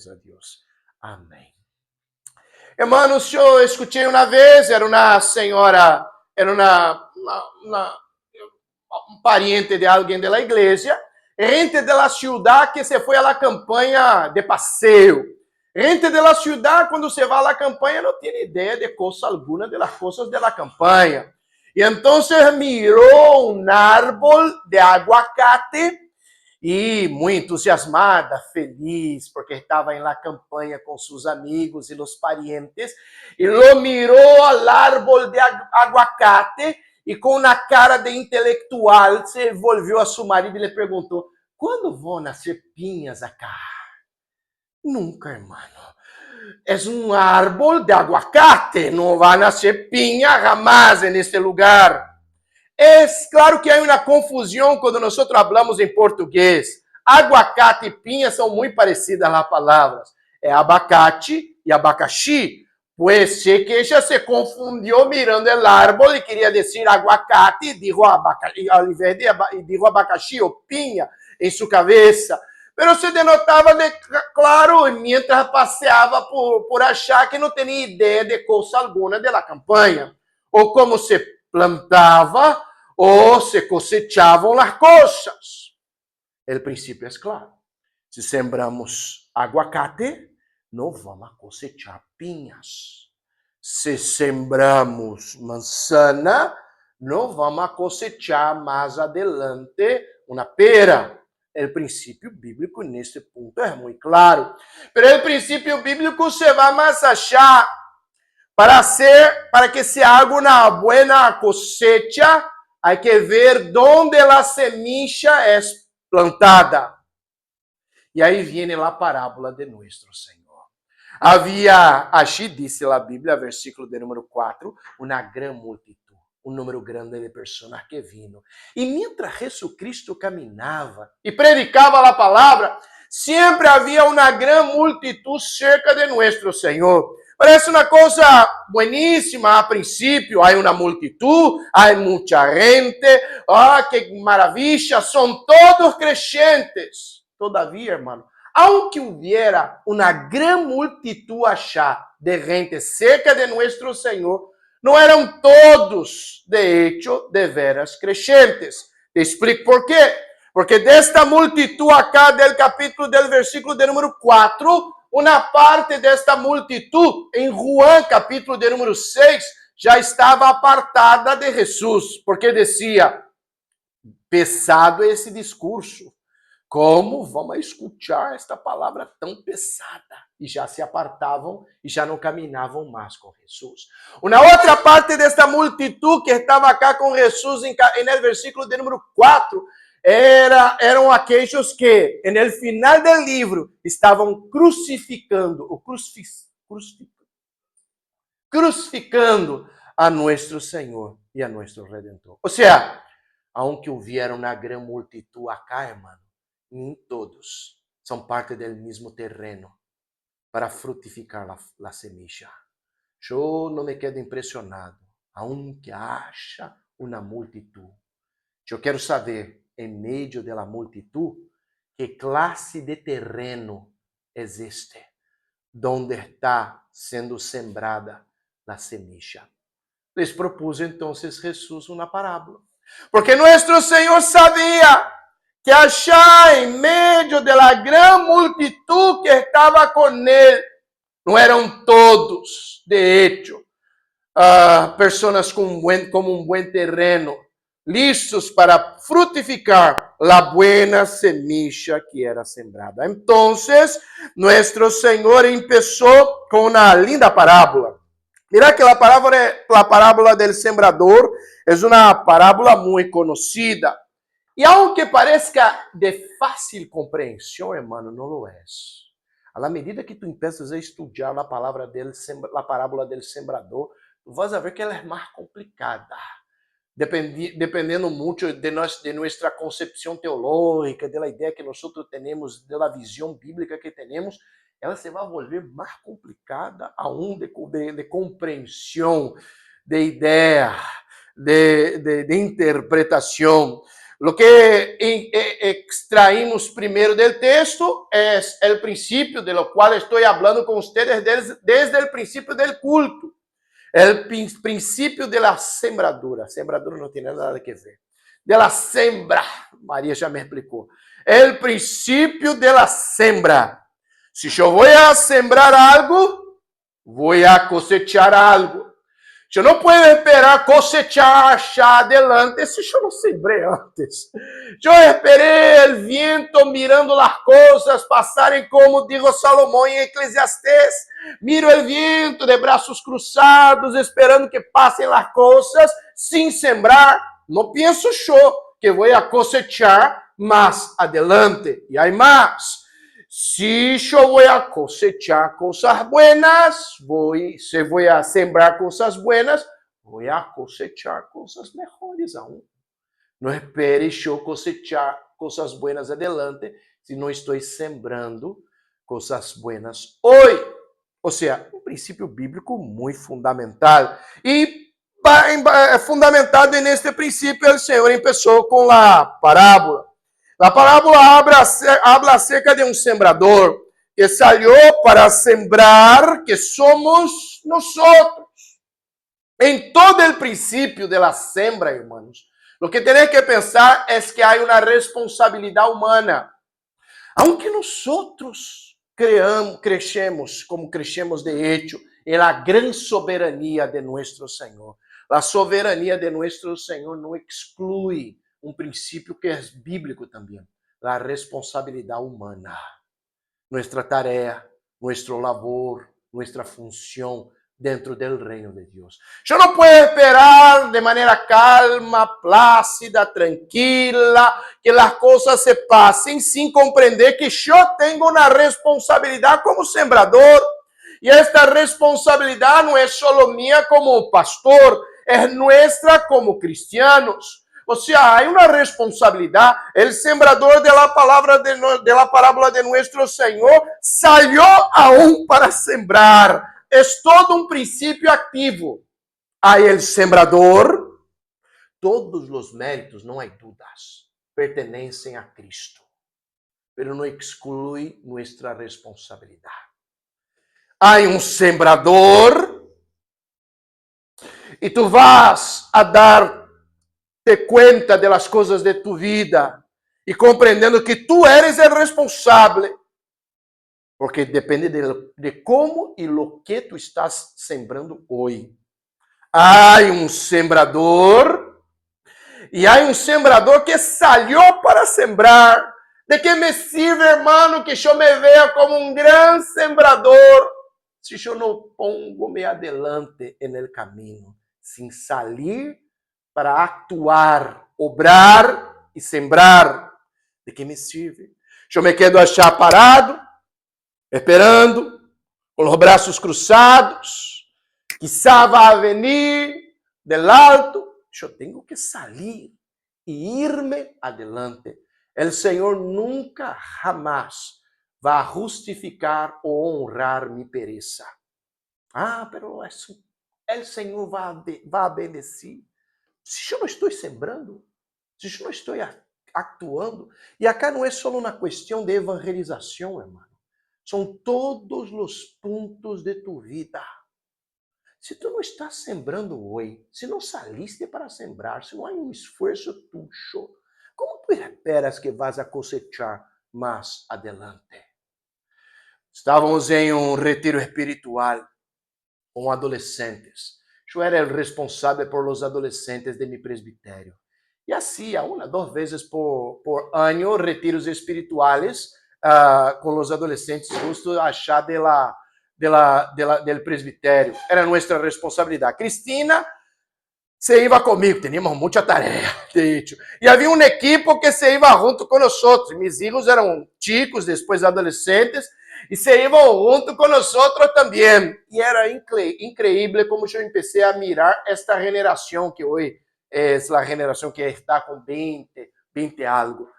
Graças a Deus. Amém. Hermanos, eu escutei uma vez, era uma senhora, era um pariente de alguém da igreja, gente da ciudad que se foi à campanha de passeio. Gente da ciudad, quando se vai à campanha, não tem ideia de coisa alguma de las coisas da campanha. E então mirou um árbol de aguacate e muito entusiasmada, feliz, porque estava em la campanha com seus amigos e os parientes, e lo mirou al árbol de aguacate e com uma cara de intelectual se volviu a seu marido e lhe perguntou: quando vão nascer pinhas acá? Nunca, hermano. É um árbol de aguacate, não vai nascer pinha jamais neste lugar. É claro que há uma confusão quando nós falamos em português. Aguacate e pinha são muito parecidas as palavras. É abacate e abacaxi. Pues sé que ella se confundió mirando el árbol y quería decir aguacate y dijo abacaxi o piña en su cabeza. Pero se denotava, claro, mientras passeava por achar que não tinha ideia de coisa alguma da campanha. Ou como se plantava, ou se cosechavam as coisas. O princípio é claro. Se sembramos aguacate, não vamos cosechar pinhas. Se sembramos manzana, não vamos cosechar mais adelante uma pera. O princípio bíblico neste ponto é muito claro. Mas o princípio bíblico se vai mais achar para que se haga uma boa cosecha, há que ver onde a semilla é plantada. E aí vem a parábola de nosso Senhor. Havia, assim diz a Bíblia, versículo de número 4, uma grande multitud, um número grande de pessoas que vino. E mientras Jesucristo caminhava e predicava a palavra, sempre havia uma grande multitud cerca de nosso Senhor. Parece uma coisa bueníssima a princípio, há uma multitud, há muita gente, que maravilha, são todos crentes. Todavia, irmão, aunque hubiera uma grande multitud achar de gente cerca de nosso Senhor, não eram todos, de hecho, de veras crentes. Te explico por quê. Porque desta multitud acá del capítulo del versículo de número 4, uma parte desta multitud, em Juan, capítulo de número 6, já estava apartada de Jesus, porque dizia: pesado é esse discurso. Como vamos escutar esta palavra tão pesada? E já se apartavam e já não caminhavam mais com Jesus. Uma outra parte desta multitud que estava acá com Jesus, no versículo de número 4, eram aqueles que, no final do livro, estavam crucificando a nosso Senhor e a nosso Redentor. Ou seja, aunque hubiera uma grande multitud acá, irmão, nem todos são parte do mesmo terreno para frutificar a semilla. Eu não me quedo impressionado, aunque haja uma multitud. Eu quero saber, em meio da multitud, que classe de terreno existe, onde está sendo sembrada a semilla. Les propus então Jesus uma parábola, porque nosso Senhor sabia que achar em meio da grande multitud que estava com ele, não eram todos, de hecho, pessoas como um bom terreno, listos para frutificar a buena semilla que era sembrada. Então, nosso Senhor começou com uma linda parábola. Mira que a parábola del sembrador é uma parábola muito conhecida. E aunque parezca de fácil compreensão, hermano, não lo é. À medida que tu empiezas a estudar a parábola del sembrador, tu vas a ver que ela é mais complicada. Dependendo muito de nossa concepção teológica, da ideia que nós temos, da visão bíblica que temos, ela se vai volver mais complicada aún de compreensão, de ideia, de interpretação. Lo que extraímos primero del texto es el principio de lo cual estoy hablando con ustedes desde el principio del culto. El principio de la sembradura. Sembradura no tiene nada que ver. De la sembra. María ya me explicó. El principio de la sembra. Si yo voy a sembrar algo, voy a cosechar algo. Eu não posso esperar cosechar já adelante se eu não sembrei antes. Eu esperei o vento mirando as coisas passarem, como dijo Salomão em Eclesiastés. Miro o vento de braços cruzados, esperando que passem as coisas, sem sembrar. Não penso eu que vou a cosechar mais adelante. E aí mais. Si yo voy a cosechar cosas buenas, si voy a sembrar cosas buenas, voy a cosechar cosas mejores aún. No espere yo cosechar cosas buenas adelante si no estoy sembrando cosas buenas hoy. O sea, um princípio bíblico muito fundamental. E fundamentado neste princípio, o Senhor começou com a parábola. La parábola habla acerca de un sembrador que salió para sembrar, que somos nosotros. En todo el principio de la siembra, hermanos, lo que tenés que pensar es que hay una responsabilidad humana. Aunque nosotros crecemos, como crecemos de hecho, en la gran soberanía de nuestro Señor. La soberanía de nuestro Señor no excluye um princípio que é bíblico também, a responsabilidade humana. Nossa tarefa, nosso labor, nossa função dentro do reino de Deus. Eu não posso esperar de maneira calma, plácida, tranquila, que as coisas se passem sem compreender que eu tenho uma responsabilidade como sembrador. E esta responsabilidade não é só minha como pastor, é nossa como cristianos. O sea, hay una responsabilidad. El sembrador de la palabra de la parábola de nuestro Señor salió aún para sembrar. Es todo un principio activo. Hay el sembrador. Todos los méritos, no hay dudas, pertenecen a Cristo. Pero no excluye nuestra responsabilidad. Hay un sembrador. Y tú vas a dar cuenta de las cosas de tu vida e compreendendo que tu eres el responsable, porque depende de como e lo que tu estás sembrando hoje. Há um sembrador e há um sembrador que salió para sembrar. De que me sirve, hermano, que eu me veja como um grande sembrador se eu não pongo-me adelante en el camino, sem salir para actuar, obrar e sembrar? De que me sirve? Eu me quedo achar parado, esperando, com os braços cruzados, quizá vá venir del alto. Eu tenho que sair e irme adelante. O Senhor nunca, jamás vai justificar ou honrar minha pereza. Ah, pero o Senhor vai bendecir. Se eu não estou sembrando, se eu não estou actuando, e acá não é só uma questão de evangelização, irmão. São todos os pontos de tu vida. Se tu não estás sembrando hoje, se não saliste para sembrar, se não há um esforço tuyo, como tu esperas que vas a cosechar mais adelante? Estávamos em um retiro espiritual com adolescentes. Eu era o responsável por los adolescentes de mi presbitério. E hacía 1 o 2 vezes por ano retiros espirituales com os adolescentes justo allá del presbitério. Era nossa responsabilidade. Cristina se iba comigo, teníamos muita tarefa, de hecho. E havia um equipo que se iba junto com nós. Mis hijos eram chicos, depois adolescentes, e se iam junto com nós também. E era incrível como eu comecei a mirar esta geração que hoje é a geração que está com 20 algo.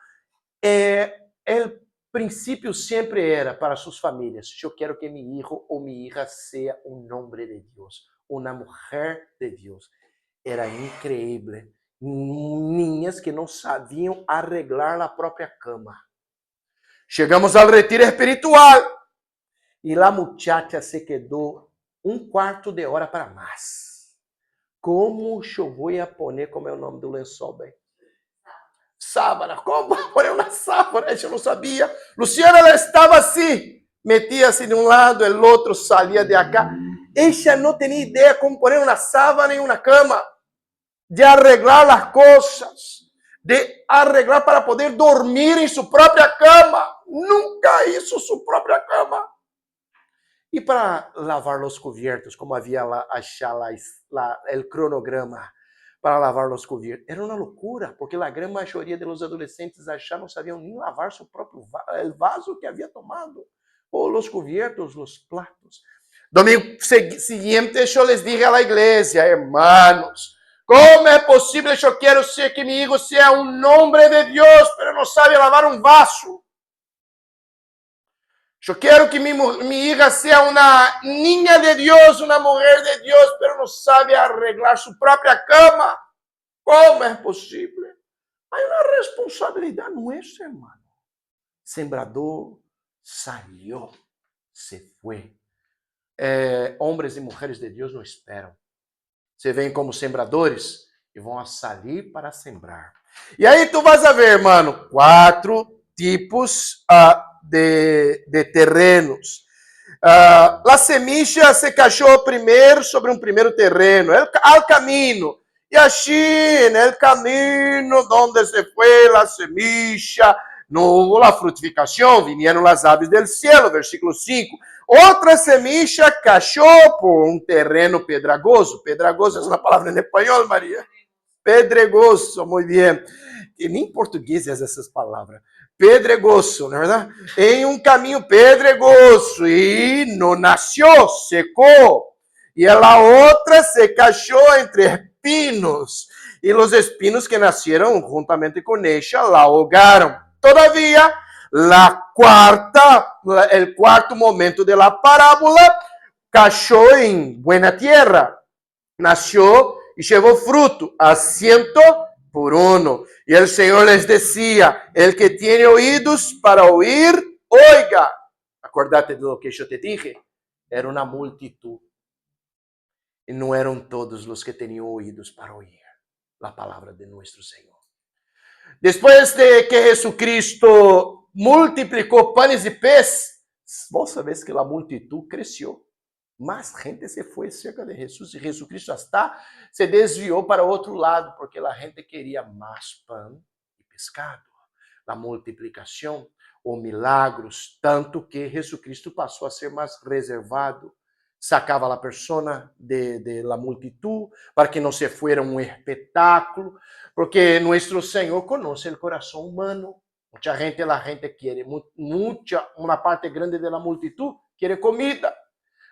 O princípio sempre era para suas famílias: eu quero que meu filho ou minha hija seja um homem de Deus, uma mulher de Deus. Era incrível. Niñas que não sabiam arreglar a própria cama. Chegamos ao retiro espiritual e a muchacha se quedou um quarto de hora para mais. Como eu vou a poner, como é o nome do lençol, bem? Sábana. Como poner uma sábana? Eu não sabia. Luciana, ela estava assim. Metia-se de um lado, o outro saía de acá. Ella não tinha ideia como poner uma sábana em uma cama. De arreglar as coisas. De arreglar para poder dormir em sua própria cama. Nunca hizo sua própria cama. E para lavar os cubiertos, como havia lá, o cronograma para lavar os cubiertos. Era uma loucura, porque a grande maioria dos adolescentes já não sabiam nem lavar seu próprio vaso que havia tomado, ou os cubiertos, os platos. Domingo seguinte, eu les dije à igreja, hermanos, como é possível, eu quero ser que meu hijo seja homem de Deus, mas não sabe lavar um vaso? Eu quero que minha hija seja uma niña de Deus, uma mulher de Deus, mas não sabe arreglar sua própria cama. Como é possível? Há uma responsabilidade nossa, hermano. Sembrador saiu, se foi. Homens e mulheres de Deus não esperam. Você vem como sembradores e vão sair para sembrar. E aí tu vas a ver, hermano, 4 tipos de terrenos. A semilla se cayó primeiro sobre um primeiro terreno, al camino. E assim, no camino donde se foi a semilla, não houve a frutificação, vinieron as aves del cielo, versículo 5. Outra semilla cayó por um terreno pedregoso. Pedregoso é uma palavra em espanhol, Maria. Pedregoso, muito bem. E nem em português essas palavras. Pedregoso, não é verdade? Em um caminho pedregoso e não nasceu, secou. E a outra se cachou entre espinos. E os espinos que nasceram juntamente com ella la ahogaram. Todavia, el cuarto momento de la parábola, cayó en buena tierra. Nació y llevó fruto, a 100%. Y el Señor les decía, el que tiene oídos para oír, oiga. Acordate de lo que yo te dije. Era una multitud. Y no eran todos los que tenían oídos para oír la palabra de nuestro Señor. Después de que Jesucristo multiplicó panes y peces, vos sabés que la multitud creció. Más gente se foi cerca de Jesus e Jesucristo hasta se desviou para outro lado, porque a gente queria mais pão e pescado, a multiplicação, os milagros, tanto que Jesucristo passou a ser mais reservado, sacava a persona de la multitud para que não se fuera um espetáculo, porque nosso Senhor conhece o coração humano. Muita gente, a gente quer, uma parte grande da multitud quer comida.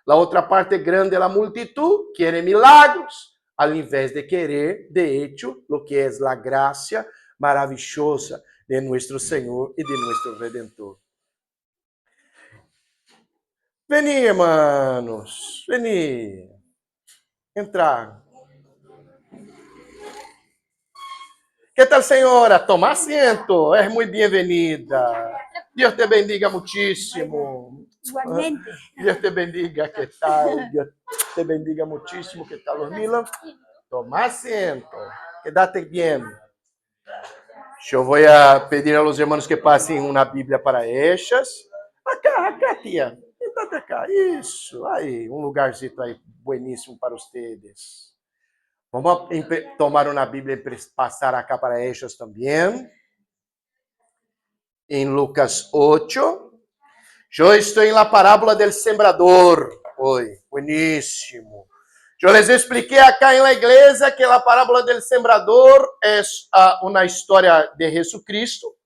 A outra parte grande da multitud quer milagros, ao invés de querer, de hecho, lo que é a graça maravilhosa de nosso Senhor e de nosso Redentor. Vení, hermanos, vení, entrar. Que tal, senhora? Toma asiento, é muito bem-vinda. Deus te bendiga muchísimo. Igualmente. Deus te bendiga, que tal? Deus te bendiga muchísimo, que tal, Luzmila? Toma asiento, quédate bien. Eu vou pedir a los hermanos que passem uma Bíblia para ellas. Acá, tia. Sentate acá. Isso, aí, um lugarcito aí bueníssimo para vocês. Vamos tomar uma Bíblia e passar acá para ellos também. Em Lucas 8. Eu estou em la parábola del sembrador. Oi, bueníssimo. Eu les expliquei acá em la igreja que a parábola del sembrador é uma história de Jesucristo.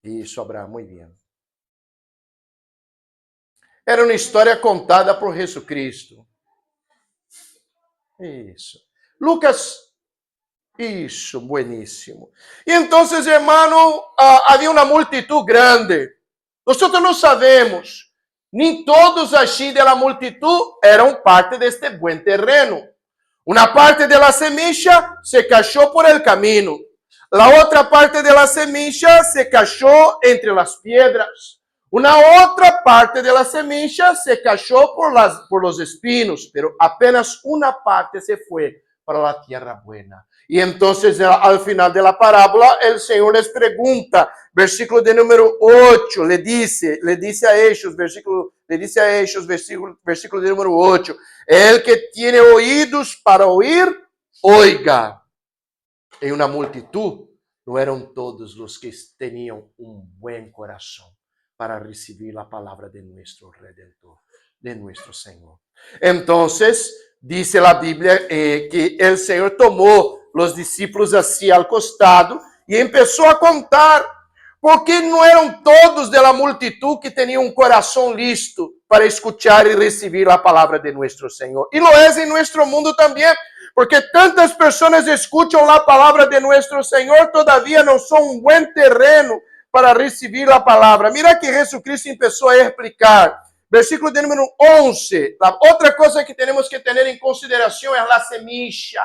Isso, Abraão, muito bem. Era uma história contada por Jesucristo. Isso. Lucas, isso, bueníssimo. E então, hermano, havia uma multitud grande. Nós não sabemos, nem todos aqui da multitud eram parte deste bom terreno. Una parte de la semilla se cayó por el camino. La otra parte de la semilla se cayó entre las piedras. Una otra parte de la semilla se cayó por los espinos, pero apenas una parte se fue para la tierra buena. Y entonces al final de la parábola el Señor les pregunta, versículo de número 8, le dice a ellos, versículo de número 8, el que tiene oídos para oír, oiga. En una multitud no eran todos los que tenían un buen corazón para recibir la palabra de nuestro Redentor, de nuestro Señor. Entonces, dice la Biblia que el Señor tomó los discípulos así al costado y empezó a contar, porque no eran todos de la multitud que tenían un corazón listo para escuchar y recibir la palabra de nuestro Señor. Y lo es en nuestro mundo también, porque tantas personas escuchan la palabra de nuestro Señor, todavía no son un buen terreno para recibir la palabra. Mira que Jesucristo empezó a explicar. Versículo de número 11. La otra cosa que tenemos que tener en consideración es la semilla.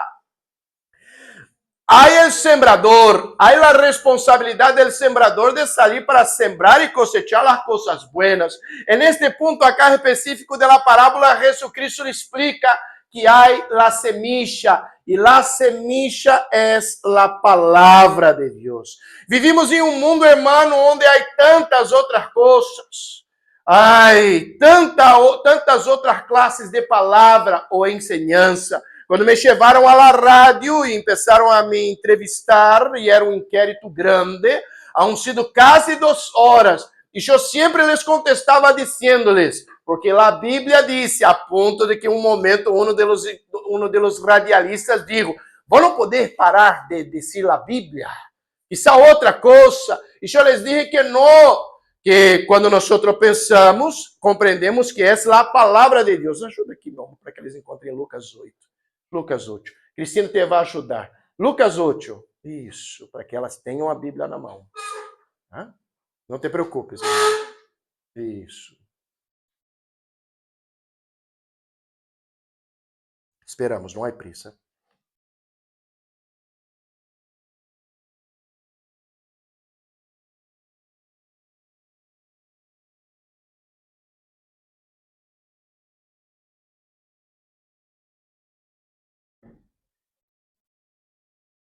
Hay el sembrador, hay la responsabilidad del sembrador de salir para sembrar y cosechar las cosas buenas. En este punto acá específico de la parábola, Jesucristo explica que hay la semilla, y la semilla es la palabra de Dios. Vivimos en un mundo, hermano, donde hay tantas otras cosas. Hay tantas outras classes de palavra ou enseñança. Quando me levaram à la rádio e começaram a me entrevistar, e era um inquérito grande, han sido quase 2 horas. E eu sempre les contestava dizendo-lhes, porque a Bíblia disse, a ponto de que um momento um dos radialistas dijo, vão não poder parar de dizer a Bíblia? Isso é outra coisa. E eu les dije que não, que quando nós pensamos, compreendemos que essa é a palavra de Deus. Ajuda aqui, meu, para que eles encontrem Lucas 8. Lucas 8. Cristina te vai ajudar. Lucas 8. Isso, para que elas tenham a Bíblia na mão. Não te preocupes. Isso. Esperamos, não há pressa.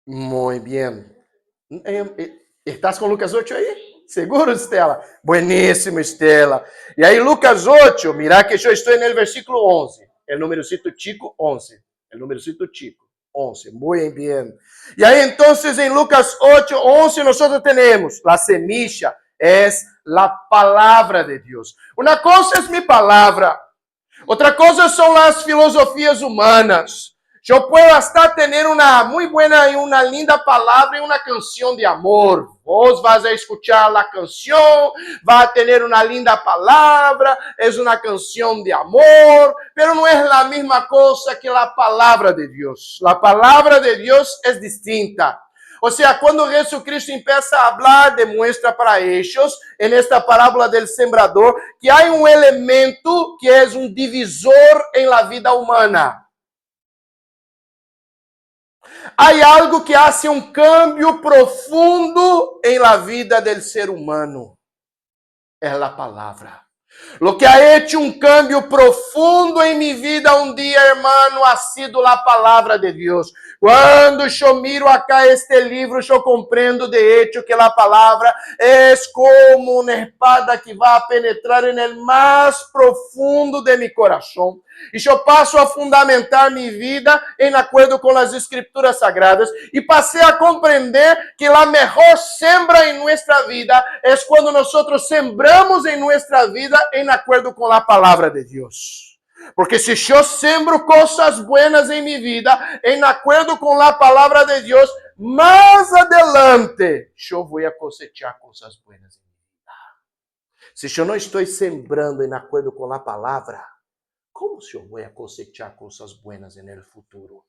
Muito bem. ¿Estás com Lucas 8 aí? Seguro, Estela? Bueníssimo, Estela. E aí, Lucas 8, mira que eu estou no versículo 11. El numerocito chico, 11. El numerocito chico, 11. Muy bien. E aí, então, em Lucas 8, 11, nós temos a semilla é a palavra de Deus. Uma coisa é minha palavra, outra coisa são as filosofias humanas. Eu posso hasta ter uma muito buena e uma linda palavra e uma canção de amor. Vos vas a escuchar a canção, vai ter uma linda palavra, é uma canção de amor, pero não é a mesma coisa que a palavra de Deus. A palavra de Deus é distinta. O sea, quando Jesucristo empieza a hablar, demuestra para ellos, en esta parábola del sembrador, que hay un elemento que es un divisor en la vida humana. Hay algo que hace un cambio profundo en la vida del ser humano. Es la palabra. Lo que ha hecho un cambio profundo en mi vida un día, hermano, ha sido la palabra de Dios. Quando eu miro acá este livro, eu compreendo de hecho que a palavra é como uma espada que vai penetrar no mais profundo de meu coração. E eu passo a fundamentar minha vida em acordo com as escrituras sagradas e passei a compreender que a melhor sembra em nossa vida é quando nós sembramos em nossa vida em acordo com a palavra de Deus. Porque se eu sembro coisas buenas em minha vida, em acordo com a palavra de Deus, mais adelante eu vou a cosechar coisas buenas em minha vida. Se eu não estou sembrando em acordo com a palavra, como se eu vou a cosechar coisas buenas no futuro?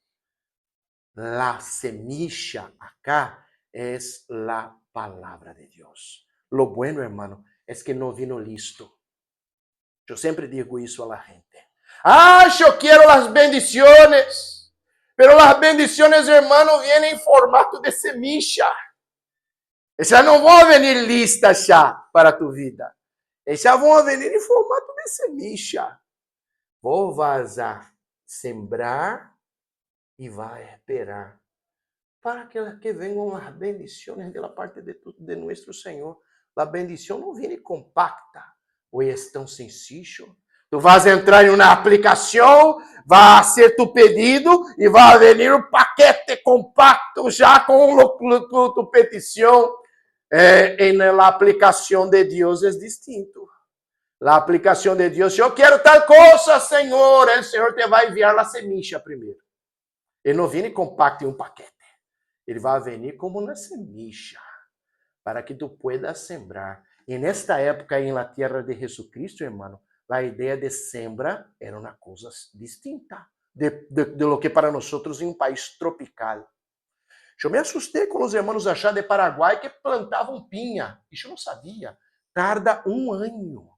La semilla acá es la palabra de Deus. Lo bueno, hermano, es que no vino listo. Eu sempre digo isso a la gente. Eu quero as bendições. Pero las bendiciones, hermano, vienen en formato de semilla. Esas não vão vir listas já para tu vida. Essas vão vir em formato de semilla. Vou vazar, sembrar e vai esperar para que venham as bendições da parte de nosso Senhor. A bendição não vem compacta, ou é tão sencillo. Tu vas entrar em uma aplicação, vai ser tu pedido e vai vir um paquete compacto já com tu petição. Na aplicação de Deus é distinto. A aplicação de Deus, eu quero tal coisa, Senhor. O Senhor te vai enviar a semilla primeiro. Ele não vem compacto em um paquete. Ele vai vir como uma semilla, para que tu puedas sembrar. E nesta época, na terra de Jesucristo, irmão, a ideia de sembra era uma coisa distinta de lo que para nós em um país tropical. Eu me assustei com os irmãos achar de Paraguai que plantavam pinha. Isso eu não sabia. Tarda 1 ano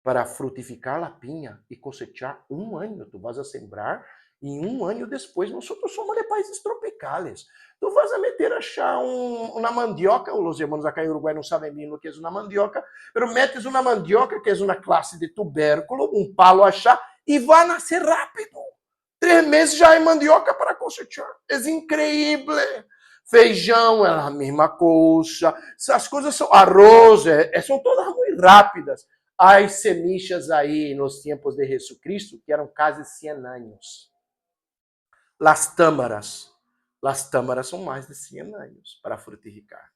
para frutificar a pinha e cosechar 1 ano. Tu vas a sembrar e 1 ano depois, nós somos de países tropicales. Tu vas a meter a achar uma mandioca, os irmãos acá em Uruguai não sabem bem o que é uma mandioca, mas metes uma mandioca, que é uma classe de tubérculo, um palo a achar, e vai nascer rápido. 3 meses já é mandioca para cosechar. É incrível. Feijão é a mesma coisa. As coisas são arroz, são todas muito rápidas. Há semillas aí nos tempos de Jesucristo que eram quase 100 anos. Las tâmaras são mais de 100 anos para frutificar.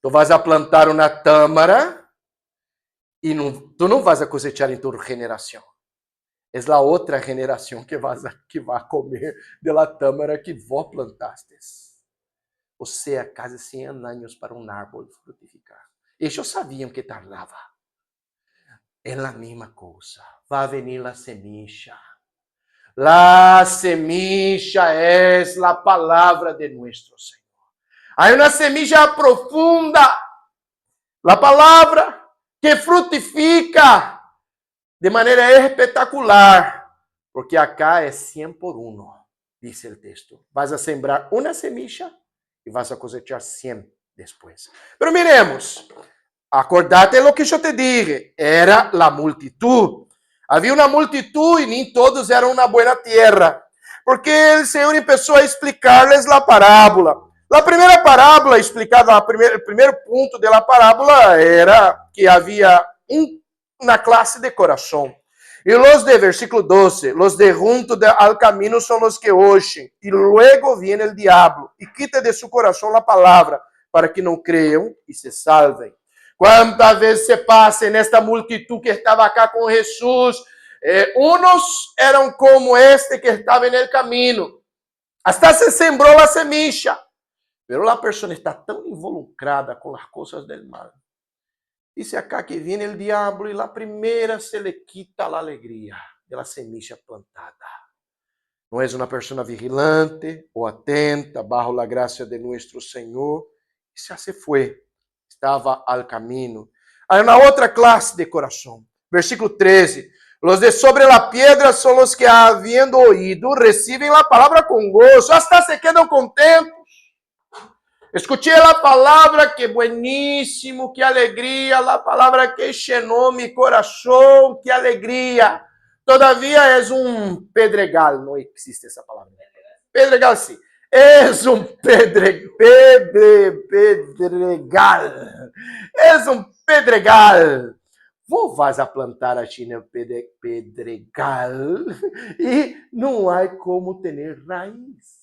Tu vas a plantar uma tâmara e tu não vas a cosechar em tua generação. É a outra geração que vai comer da tâmara que vós plantastes. Ou seja, quase 100 anos para um árvore frutificar. Eles sabiam que tardava. É a mesma coisa. Vai venir a semilla. La semilla é a palavra de nosso Senhor. Há uma semilla profunda. A palavra que frutifica de maneira espetacular, porque acá é 100 por 1, diz o texto. Vas a sembrar uma semilla e vas a cosechar 100 depois. Pero miremos, acordate lo que eu te dije, era a multitud. Havia uma multitud e nem todos eram uma boa terra, porque o Senhor começou a explicar-lhes a parábola. A primeira parábola explicada, o primeiro ponto da parábola era que havia una clase de corazón. Y los de versículo 12, los de junto al camino son los que oyen, y luego viene el diablo y quita de su corazón la palabra para que no crean y se salven. ¿Cuántas veces se pasa en esta multitud que estaba acá con Jesús? Unos eran como este que estaba en el camino. Hasta se sembró la semilla, pero la persona está tan involucrada con las cosas del mal. Dice acá que viene el diablo y la primera se le quita la alegría de la semilla plantada. No es una persona vigilante o atenta bajo la gracia de nuestro Señor. Y ya se fue. Estaba al camino. Hay una otra clase de corazón. Versículo 13. Los de sobre la piedra son los que, habiendo oído, reciben la palabra con gozo. Hasta se quedan contentos. Escuché a palavra, que bueníssimo, que alegria, a palavra que llenou mi coração, que alegria. Todavia é pedregal, não existe essa palavra. Pedregal, sim. É pedregal. É pedregal. Vou vas a plantar aqui no pedregal e não há como ter raiz.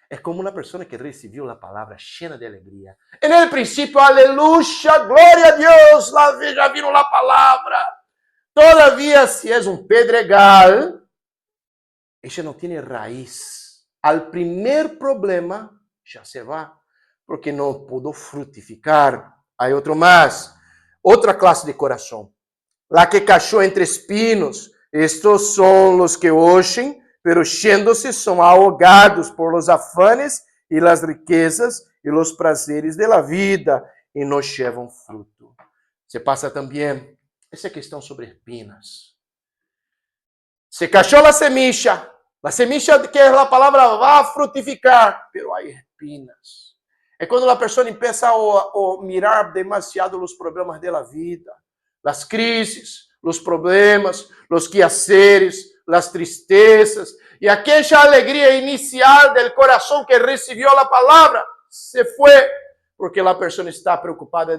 É como uma pessoa que recebeu a palavra cheia de alegria. No princípio, aleluia, glória a Deus, já viram a palavra. Todavia, se é pedregal, esse não tem raiz. Al primeiro problema, já se vai, porque não pudo frutificar. Há outro mais, outra classe de coração. La que cachou entre espinos. Estes são os que oyen, pero yéndose son ahogados por los afanes y las riquezas y los prazeres de la vida y no llevan fruto. Se pasa también essa questão sobre espinas. Se cachou a semilla, La semilla que a palavra vai frutificar, pero hay espinas. É quando a pessoa empieza a mirar demasiado os problemas da vida, as crises, os problemas, os quehaceres, as tristezas, e aquela alegria inicial do coração que recebeu a palavra se foi, porque a pessoa está preocupada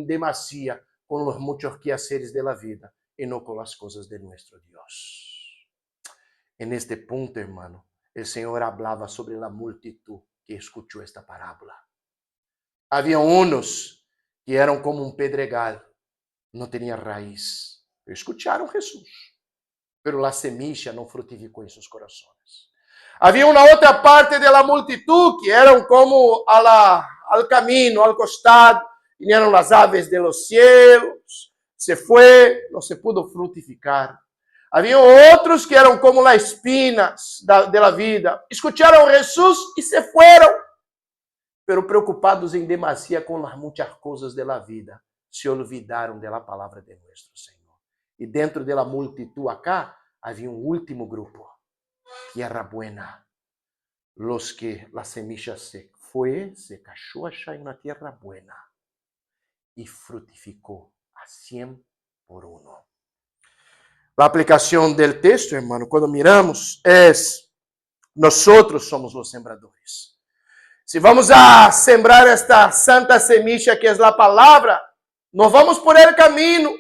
demasiado com os muitos quehaceres da vida e não com as coisas de nosso Deus. En este punto, hermano, el Señor hablaba sobre la multitud que escuchó esta parábola. Había unos que eran como un pedregal, no tenía raíz. Escucharon Jesús, pero la semilla no frutificó en sus corazones. Había una otra parte de la multitud que eran como al camino, al costado, vinieron las aves de los cielos, se fue, no se pudo frutificar. Havia outros que eram como as espinas da vida. Escutaram Jesus e se foram. Pero preocupados em demasia com as muitas coisas da vida, se olvidaram da palavra de nosso Senhor. E dentro da multitud acá, havia um último grupo. Tierra buena. Los que la semilla se foi, se cachou allá em uma tierra buena. E frutificou a 100 por 1. A aplicação do texto, hermano, quando miramos, é: nós somos os sembradores. Se vamos a sembrar esta santa semilla que é a palavra, nós vamos por el caminho.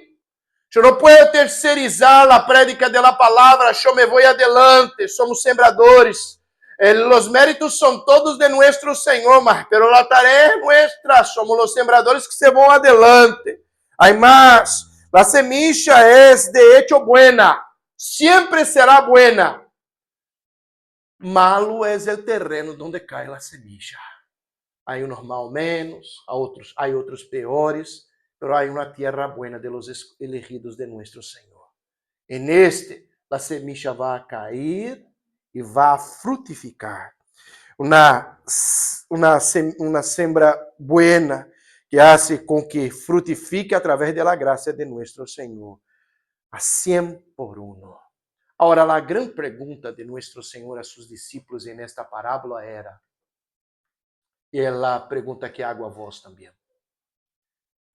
Eu não posso terceirizar a prédica da palavra, eu me vou adelante, somos sembradores. Os méritos são todos de nosso Senhor, mas pero a tarefa é nossa, somos os sembradores que se vão adelante. Hay mais. La semilla es de hecho buena, siempre será buena. Malo es el terreno donde cae la semilla. Hay unos más o menos, hay otros peores, pero hay una tierra buena de los elegidos de nuestro Señor. En la semilla va a caer y va a frutificar. Una sembra buena que hace com que frutifique através da graça de nosso Senhor, a 100 por 1. Agora, a grande pergunta de nosso Senhor a seus discípulos nesta parábola era, e a pergunta que hago a vós também: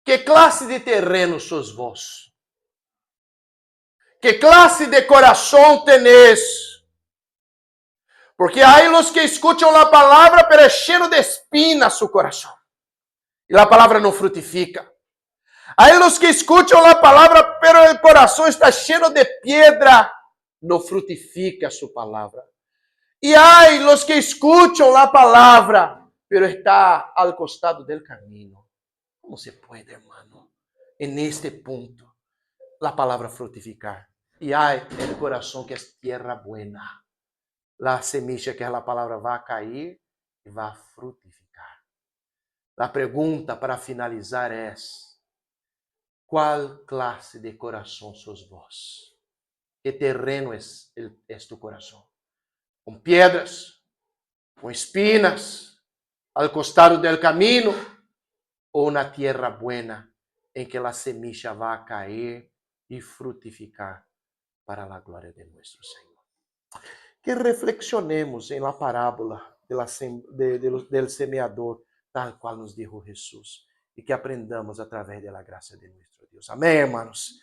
que classe de terreno sois vós? Que classe de coração tenéis? Porque há os que escutam a palavra, pero é cheio de espinas su coração. E a palavra não frutifica. Há os que escutam a palavra, pero o coração está cheio de piedra, não frutifica sua palavra. E há os que escutam a palavra, pero está ao costado do caminho. Como se pode, hermano, neste ponto, a palavra frutificar? E há o coração que é tierra buena. A semilla que é a palavra vai cair e vai frutificar. A pergunta para finalizar é: qual classe de coração sois vós? Que terreno é tu coração? Com pedras? Com espinas? Al costado del caminho? Ou na tierra buena, em que a semilla vai cair e frutificar para a glória de nosso Senhor? Que reflexionemos em la parábola del semeador, tal qual nos dijo Jesús, e que aprendamos através da graça de nosso Deus. Amém, hermanos?